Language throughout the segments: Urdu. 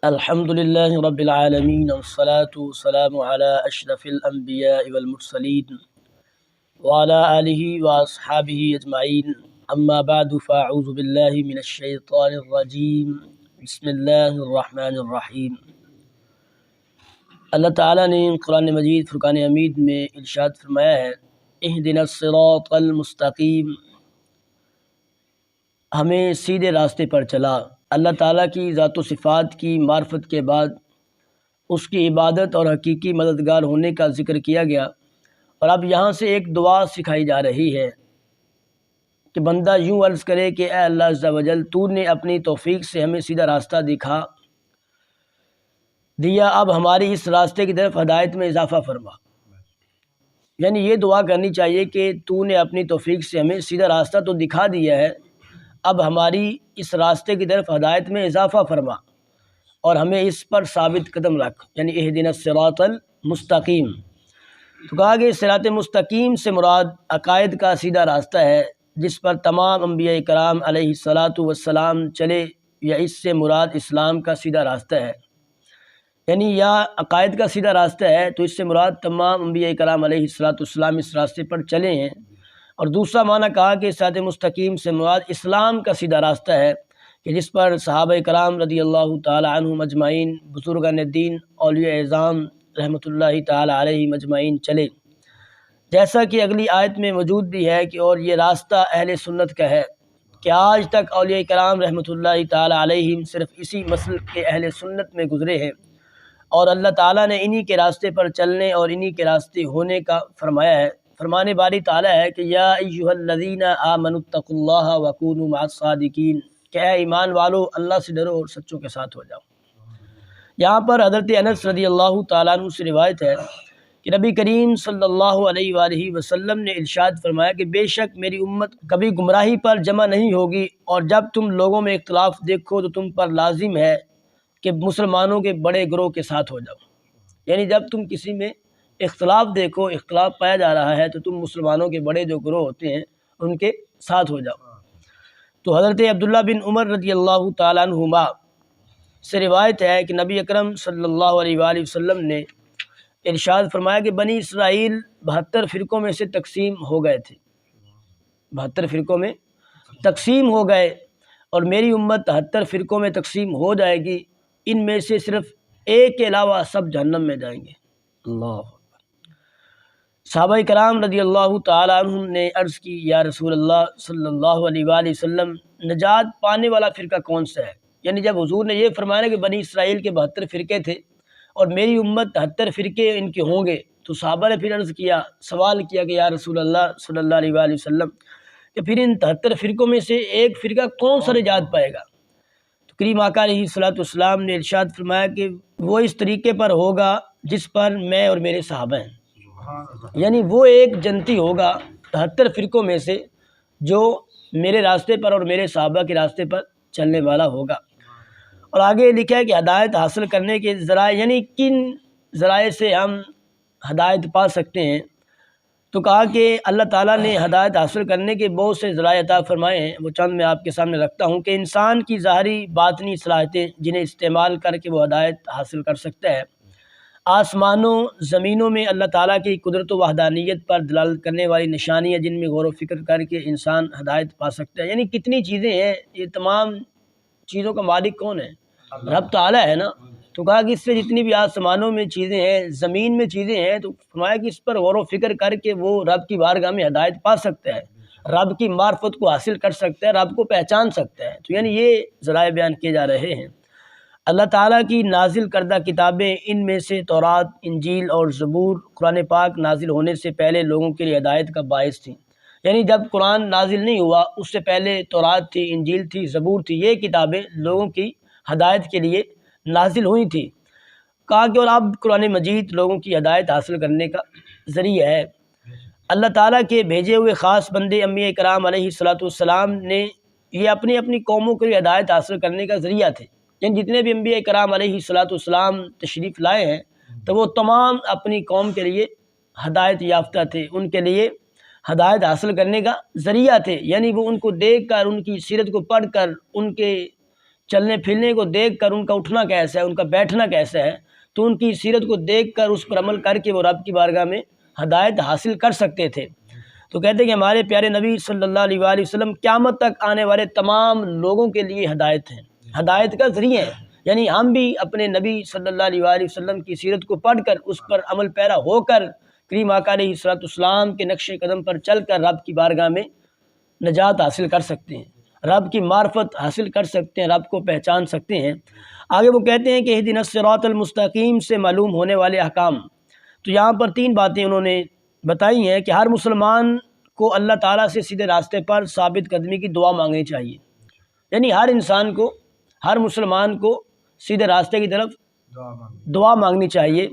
الحمد لله رب العالمين والصلاة والسلام على أشرف الأنبياء والمرسلين وعلى آله وأصحابه أجمعين أما بعد فأعوذ بالله من الشيطان الرجيم بسم الله الرحمن الرحیم۔ اللہ تعالیٰ نے قرآن مجید فرقان حمید میں ارشاد فرمایا ہے، اہدنا الصراط المستقیم، ہمیں سیدھے راستے پر چلا۔ اللہ تعالیٰ کی ذات و صفات کی معرفت کے بعد اس کی عبادت اور حقیقی مددگار ہونے کا ذکر کیا گیا، اور اب یہاں سے ایک دعا سکھائی جا رہی ہے کہ بندہ یوں عرض کرے کہ اے اللہ عز و جل، تو نے اپنی توفیق سے ہمیں سیدھا راستہ دکھا دیا، اب ہماری اس راستے کی طرف ہدایت میں اضافہ فرما۔ یعنی یہ دعا کرنی چاہیے کہ تو نے اپنی توفیق سے ہمیں سیدھا راستہ تو دکھا دیا ہے، اب ہماری اس راستے کی طرف ہدایت میں اضافہ فرما اور ہمیں اس پر ثابت قدم رکھ، یعنی اہدنا الصراط المستقیم۔ تو کہا کہ صراط مستقیم سے مراد عقائد کا سیدھا راستہ ہے جس پر تمام انبیاء کرام علیہ الصلاۃ والسلام چلے، یا اس سے مراد اسلام کا سیدھا راستہ ہے، یعنی یا عقائد کا سیدھا راستہ ہے تو اس سے مراد تمام انبیاء کرام علیہ الصلاۃ والسلام اس راستے پر چلے ہیں، اور دوسرا معنی کہا کہ صراط مستقیم سے مراد اسلام کا سیدھا راستہ ہے کہ جس پر صحابہ کرام رضی اللہ تعالی عنہم اجمعین، بزرگان دین، اولیاء اعظام رحمۃ اللہ تعالی علیہم اجمعین چلے، جیسا کہ اگلی آیت میں موجود بھی ہے کہ اور یہ راستہ اہل سنت کا ہے، کہ آج تک اولیاء کرام رحمۃ اللہ تعالی علیہم صرف اسی مسلک کے اہل سنت میں گزرے ہیں، اور اللہ تعالیٰ نے انہی کے راستے پر چلنے اور انہی کے راستے ہونے کا فرمایا ہے۔ فرمان باری تعالیٰ ہے کہ یا ایھا الذین آمنوا اتقوا اللہ وکونوا مع الصادقین، کہ اے ایمان والو اللہ سے ڈرو اور سچوں کے ساتھ ہو جاؤ۔ یہاں پر حضرت انس رضی اللہ تعالیٰ عنہ سے روایت ہے کہ نبی کریم صلی اللہ علیہ وآلہ وسلم نے ارشاد فرمایا کہ بے شک میری امت کبھی گمراہی پر جمع نہیں ہوگی، اور جب تم لوگوں میں اختلاف دیکھو تو تم پر لازم ہے کہ مسلمانوں کے بڑے گروہ کے ساتھ ہو جاؤ، یعنی جب تم کسی میں اختلاف دیکھو، اختلاف پایا جا رہا ہے، تو تم مسلمانوں کے بڑے جو گروہ ہوتے ہیں ان کے ساتھ ہو جاؤ۔ تو حضرت عبداللہ بن عمر رضی اللہ تعالیٰ عنہما سے روایت ہے کہ نبی اکرم صلی اللہ علیہ وآلہ وسلم نے ارشاد فرمایا کہ بنی اسرائیل 72 فرقوں میں سے تقسیم ہو گئے تھے، 72 فرقوں میں تقسیم ہو گئے، اور میری امت 73 فرقوں میں تقسیم ہو جائے گی، ان میں سے صرف ایک کے علاوہ سب جہنم میں جائیں گے۔ اللہ صحابہ کرام رضی اللہ تعالیٰ عنہم نے عرض کی، یا رسول اللہ صلی اللہ علیہ وآلہ وسلم، نجات پانے والا فرقہ کون سا ہے؟ یعنی جب حضور نے یہ فرمایا کہ بنی اسرائیل کے 72 فرقے تھے اور میری امت 73 فرقے ان کے ہوں گے، تو صحابہ نے پھر عرض کیا، سوال کیا کہ یا رسول اللہ صلی اللہ علیہ وآلہ وسلم، کہ پھر ان 73 فرقوں میں سے ایک فرقہ کون سا نجات پائے گا؟ تو کریم آقا علیہ الصلوۃ والسلام نے ارشاد فرمایا کہ وہ اس طریقے پر ہوگا جس پر میں اور میرے صحابہ ہیں، یعنی وہ ایک جنتی ہوگا 73 فرقوں میں سے جو میرے راستے پر اور میرے صحابہ کے راستے پر چلنے والا ہوگا۔ اور آگے لکھا ہے کہ ہدایت حاصل کرنے کے ذرائع، یعنی کن ذرائع سے ہم ہدایت پا سکتے ہیں، تو کہا کہ اللہ تعالیٰ نے ہدایت حاصل کرنے کے بہت سے ذرائع عطا فرمائے ہیں، وہ چند میں آپ کے سامنے رکھتا ہوں کہ انسان کی ظاہری باطنی صلاحیتیں جنہیں استعمال کر کے وہ ہدایت حاصل کر سکتا ہے، آسمانوں زمینوں میں اللہ تعالیٰ کی قدرت و وحدانیت پر دلالت کرنے والی نشانیاں جن میں غور و فکر کر کے انسان ہدایت پا سکتا ہے، یعنی کتنی چیزیں ہیں، یہ تمام چیزوں کا مالک کون ہے؟ رب تعالیٰ ہے نا۔ تو کہا کہ اس سے جتنی بھی آسمانوں میں چیزیں ہیں، زمین میں چیزیں ہیں، تو فرمایا کہ اس پر غور و فکر کر کے وہ رب کی بارگاہ میں ہدایت پا سکتا ہے، رب کی معرفت کو حاصل کر سکتا ہے، رب کو پہچان سکتا ہے۔ تو یعنی یہ ذرائع بیان کیے جا رہے ہیں۔ اللہ تعالیٰ کی نازل کردہ کتابیں، ان میں سے تورات، انجیل اور زبور قرآن پاک نازل ہونے سے پہلے لوگوں کے لیے ہدایت کا باعث تھیں، یعنی جب قرآن نازل نہیں ہوا اس سے پہلے تورات تھی، انجیل تھی، زبور تھی، یہ کتابیں لوگوں کی ہدایت کے لیے نازل ہوئی تھی۔ کہا کہ اور اب قرآن مجید لوگوں کی ہدایت حاصل کرنے کا ذریعہ ہے۔ اللہ تعالیٰ کے بھیجے ہوئے خاص بندے انبیاء کرام علیہ الصلاۃ والسلام نے یہ اپنی اپنی قوموں کے لیے ہدایت حاصل کرنے کا ذریعہ تھے، یعنی جتنے بھی انبیاء کرام علیہ الصلاۃ والسلام تشریف لائے ہیں تو وہ تمام اپنی قوم کے لیے ہدایت یافتہ تھے، ان کے لیے ہدایت حاصل کرنے کا ذریعہ تھے، یعنی وہ ان کو دیکھ کر، ان کی سیرت کو پڑھ کر، ان کے چلنے پھرنے کو دیکھ کر، ان کا اٹھنا کیسا ہے، ان کا بیٹھنا کیسا ہے، تو ان کی سیرت کو دیکھ کر اس پر عمل کر کے وہ رب کی بارگاہ میں ہدایت حاصل کر سکتے تھے۔ تو کہتے ہیں کہ ہمارے پیارے نبی صلی اللہ علیہ وآلہ وسلم قیامت تک آنے والے تمام لوگوں کے لیے ہدایت ہیں، ہدایت کا ذریعہ ہیں۔ یعنی ہم بھی اپنے نبی صلی اللہ علیہ وآلہ وسلم کی سیرت کو پڑھ کر اس پر عمل پیرا ہو کر کریم آقا علیہ الصلوۃ والسلام کے نقش قدم پر چل کر رب کی بارگاہ میں نجات حاصل کر سکتے ہیں، رب کی معرفت حاصل کر سکتے ہیں، رب کو پہچان سکتے ہیں۔ آگے وہ کہتے ہیں کہ اہدنا الصراط المستقیم سے معلوم ہونے والے احکام۔ تو یہاں پر 3 باتیں انہوں نے بتائی ہیں کہ ہر مسلمان کو اللہ تعالیٰ سے سیدھے راستے پر ثابت قدمی کی دعا مانگنی چاہیے، یعنی ہر انسان کو، ہر مسلمان کو سیدھے راستے کی طرف دعا مانگنی چاہیے،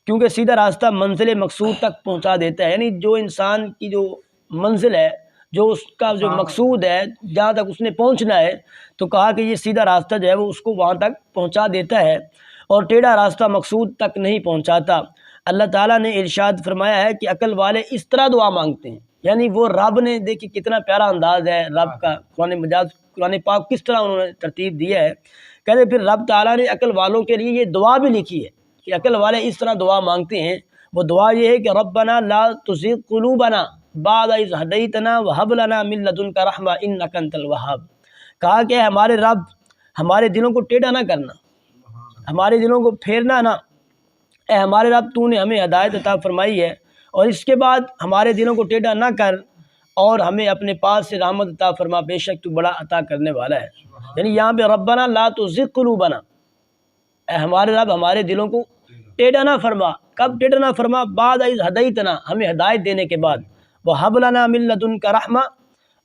کیونکہ سیدھا راستہ منزل مقصود تک پہنچا دیتا ہے۔ یعنی جو انسان کی جو منزل ہے، جو اس کا جو مقصود ہے، جہاں تک اس نے پہنچنا ہے، تو کہا کہ یہ سیدھا راستہ جو ہے وہ اس کو وہاں تک پہنچا دیتا ہے، اور ٹیڑھا راستہ مقصود تک نہیں پہنچاتا۔ اللہ تعالیٰ نے ارشاد فرمایا ہے کہ عقل والے اس طرح دعا مانگتے ہیں، یعنی وہ رب نے، دیکھیں کتنا پیارا انداز ہے رب کا، قرآن پاک کس طرح انہوں نے ترتیب دیا ہے۔ کہتے پھر رب تعالیٰ نے عقل والوں کے لیے یہ دعا بھی لکھی ہے کہ عقل والے اس طرح دعا مانگتے ہیں۔ وہ دعا یہ ہے کہ ربنا لا تزغ قلوبنا بعد اذ ہدیتنا وہب لنا من لدنک رحمہ انک انت الوہاب۔ کہا کہ ہمارے رب، ہمارے دلوں کو ٹیڑھا نہ کرنا، ہمارے دلوں کو پھیرنا نہ، اے ہمارے رب تو نے ہمیں ہدایت عطا فرمائی ہے، اور اس کے بعد ہمارے دلوں کو ٹیڑھا نہ کر، اور ہمیں اپنے پاس سے رحمت عطا فرما، بے شک تو بڑا عطا کرنے والا ہے۔ یعنی یہاں پہ ربنا لا تزغ قلوبنا، اے ہمارے رب ہمارے دلوں کو ٹیڑھا نہ فرما۔ کب ٹیڑھا نہ فرما؟ بعد اذ ہدیتنا، ہمیں ہدایت دینے کے بعد، وہب لنا من لدنک رحمہ،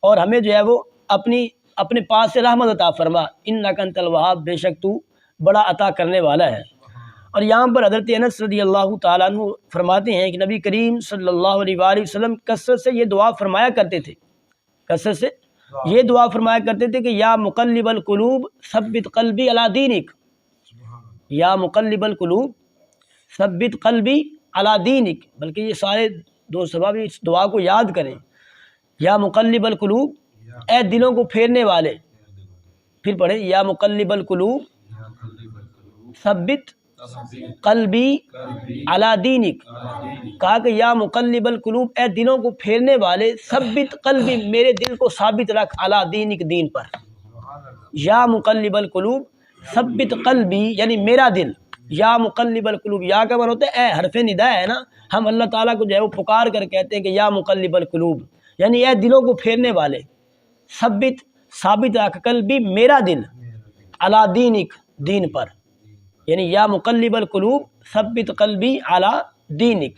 اور ہمیں جو ہے وہ اپنے پاس سے رحمت عطا فرما، انک انت الوہاب، بے شک تو بڑا عطا کرنے والا ہے۔ اور یہاں پر حضرت انس رضی اللہ تعالیٰ عنہ فرماتے ہیں کہ نبی کریم صلی اللہ علیہ وآلہ وسلم کثرت سے یہ دعا فرمایا کرتے تھے، کثرت سے یہ دعا فرمایا کرتے تھے کہ یا مقلب القلوب ثبت قلبی علی دینک، یا مقلب القلوب ثبت قلبی علی دینک، بلکہ یہ سارے 2 سبب اس دعا کو یاد کریں۔ یا مقلب القلوب، اے دلوں کو پھیرنے والے، پھر پڑھیں یا مقلب القلوب ثبت قلبی علی دینک۔ کہا کہ یا مقلب القلوب، اے دلوں کو پھیرنے والے، ثبت قلبی، میرے دل کو ثابت رکھ، علی دینک، دین پر۔ یا مقلب القلوب ثبت قلبی، یعنی میرا دل، یا مقلب القلوب، یا کا معنی ہوتا ہے اے، حرف ندا ہے نا، ہم اللہ تعالیٰ کو جو ہے وہ پکار کر کہتے ہیں کہ یا مقلب القلوب، یعنی اے دلوں کو پھیرنے والے، ثابت رکھ قلبی، میرا دل، علی دینک، دین پر، یعنی یا مقلب القلوب ثبت قلبی علی دینک،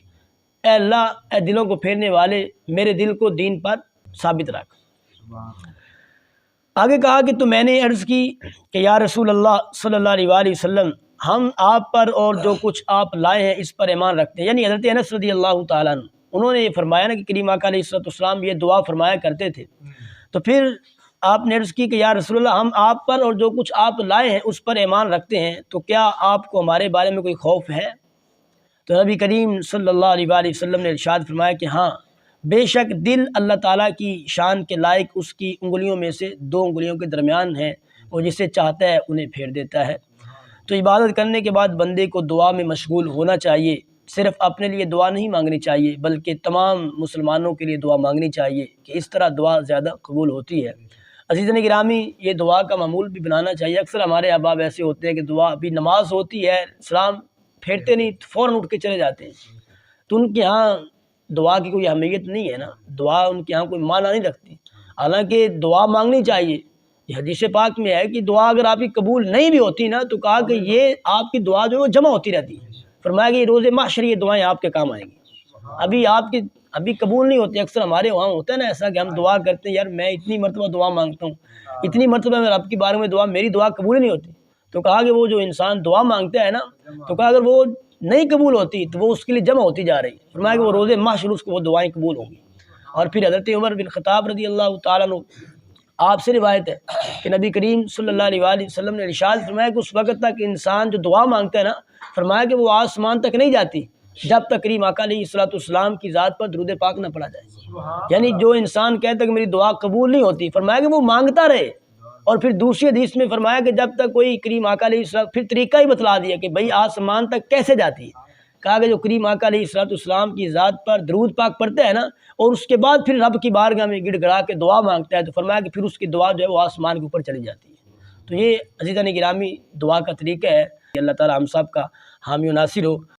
اے اللہ، اے دلوں کو پھیرنے والے، میرے دل کو دین پر ثابت رکھ۔ آگے کہا کہ تو میں نے عرض کی کہ یا رسول اللہ صلی اللہ علیہ وآلہ وسلم، ہم آپ پر اور جو کچھ آپ لائے ہیں اس پر ایمان رکھتے ہیں۔ یعنی حضرت انس رضی اللہ تعالیٰ عنہ انہوں نے یہ فرمایا نا کہ کریم آقا علیہ الصلوۃ والسلام یہ دعا فرمایا کرتے تھے، تو پھر آپ نے عرض کی کہ یا رسول اللہ، ہم آپ پر اور جو کچھ آپ لائے ہیں اس پر ایمان رکھتے ہیں، تو کیا آپ کو ہمارے بارے میں کوئی خوف ہے؟ تو نبی کریم صلی اللہ علیہ وآلہ وسلم نے ارشاد فرمایا کہ ہاں، بے شک دل اللہ تعالیٰ کی شان کے لائق اس کی انگلیوں میں سے 2 انگلیوں کے درمیان ہے، اور جسے چاہتا ہے انہیں پھیر دیتا ہے۔ تو عبادت کرنے کے بعد بندے کو دعا میں مشغول ہونا چاہیے، صرف اپنے لیے دعا نہیں مانگنی چاہیے بلکہ تمام مسلمانوں کے لیے دعا مانگنی چاہیے، کہ اس طرح دعا زیادہ قبول ہوتی ہے۔ عزیزان گرامی، یہ دعا کا معمول بھی بنانا چاہیے۔ اکثر ہمارے احباب ایسے ہوتے ہیں کہ دعا، ابھی نماز ہوتی ہے، سلام پھیرتے نہیں، فوراً اٹھ کے چلے جاتے ہیں، تو ان کے ہاں دعا کی کوئی اہمیت نہیں ہے نا، دعا ان کے ہاں کوئی معنی نہیں رکھتی۔ حالانکہ دعا مانگنی چاہیے، یہ حدیث پاک میں ہے کہ دعا اگر آپ کی قبول نہیں بھی ہوتی نا، تو کہا کہ یہ آپ کی دعا جو ہے وہ جمع ہوتی رہتی ہے، فرمایا کہ یہ روز محشر یہ دعائیں آپ کے کام آئیں گی۔ ابھی قبول نہیں ہوتی، اکثر ہمارے وہاں ہوتا ہے نا ایسا کہ ہم دعا کرتے ہیں، یار میں اتنی مرتبہ دعا مانگتا ہوں، اتنی مرتبہ میں رب کی بارے میں دعا، میری دعا قبول نہیں ہوتی۔ تو کہا کہ وہ جو انسان دعا مانگتا ہے نا، تو کہا اگر وہ نہیں قبول ہوتی تو وہ اس کے لیے جمع ہوتی جا رہی ہے، فرمایا کہ وہ روز محشر اس کو وہ دعائیں قبول ہوں گی۔ اور پھر حضرت عمر بن خطاب رضی اللہ تعالیٰ عنہ، آپ سے روایت ہے کہ نبی کریم صلی اللہ علیہ وآلہ وسلم نے ارشاد فرمایا کہ اس وقت تک انسان جو دعا مانگتا ہے نا، فرمایا کہ وہ آسمان تک نہیں جاتی جب تک کریم آقا علیہ الصلوۃ والسلام کی ذات پر درود پاک نہ پڑھا جائے۔ یعنی جو انسان کہتا ہے کہ میری دعا قبول نہیں ہوتی، فرمایا کہ وہ مانگتا رہے، اور پھر دوسری حدیث میں فرمایا کہ جب تک کوئی کریم آقا علیہ السلام، پھر طریقہ ہی بتلا دیا کہ بھئی آسمان تک کیسے جاتی ہے. کہا کہ جو کریم آقا علیہ السلام کی ذات پر درود پاک پڑھتا ہے نا، اور اس کے بعد پھر رب کی بارگاہ میں گڑ گڑا کے دعا مانگتا ہے، تو فرمایا کہ پھر اس کی دعا جو ہے وہ آسمان کے اوپر چلی جاتی ہے. تو یہ عزیزان گرامی دعا کا طریقہ ہے. کہ اللہ تعالی ہم سب کا حامی و ناصر ہو.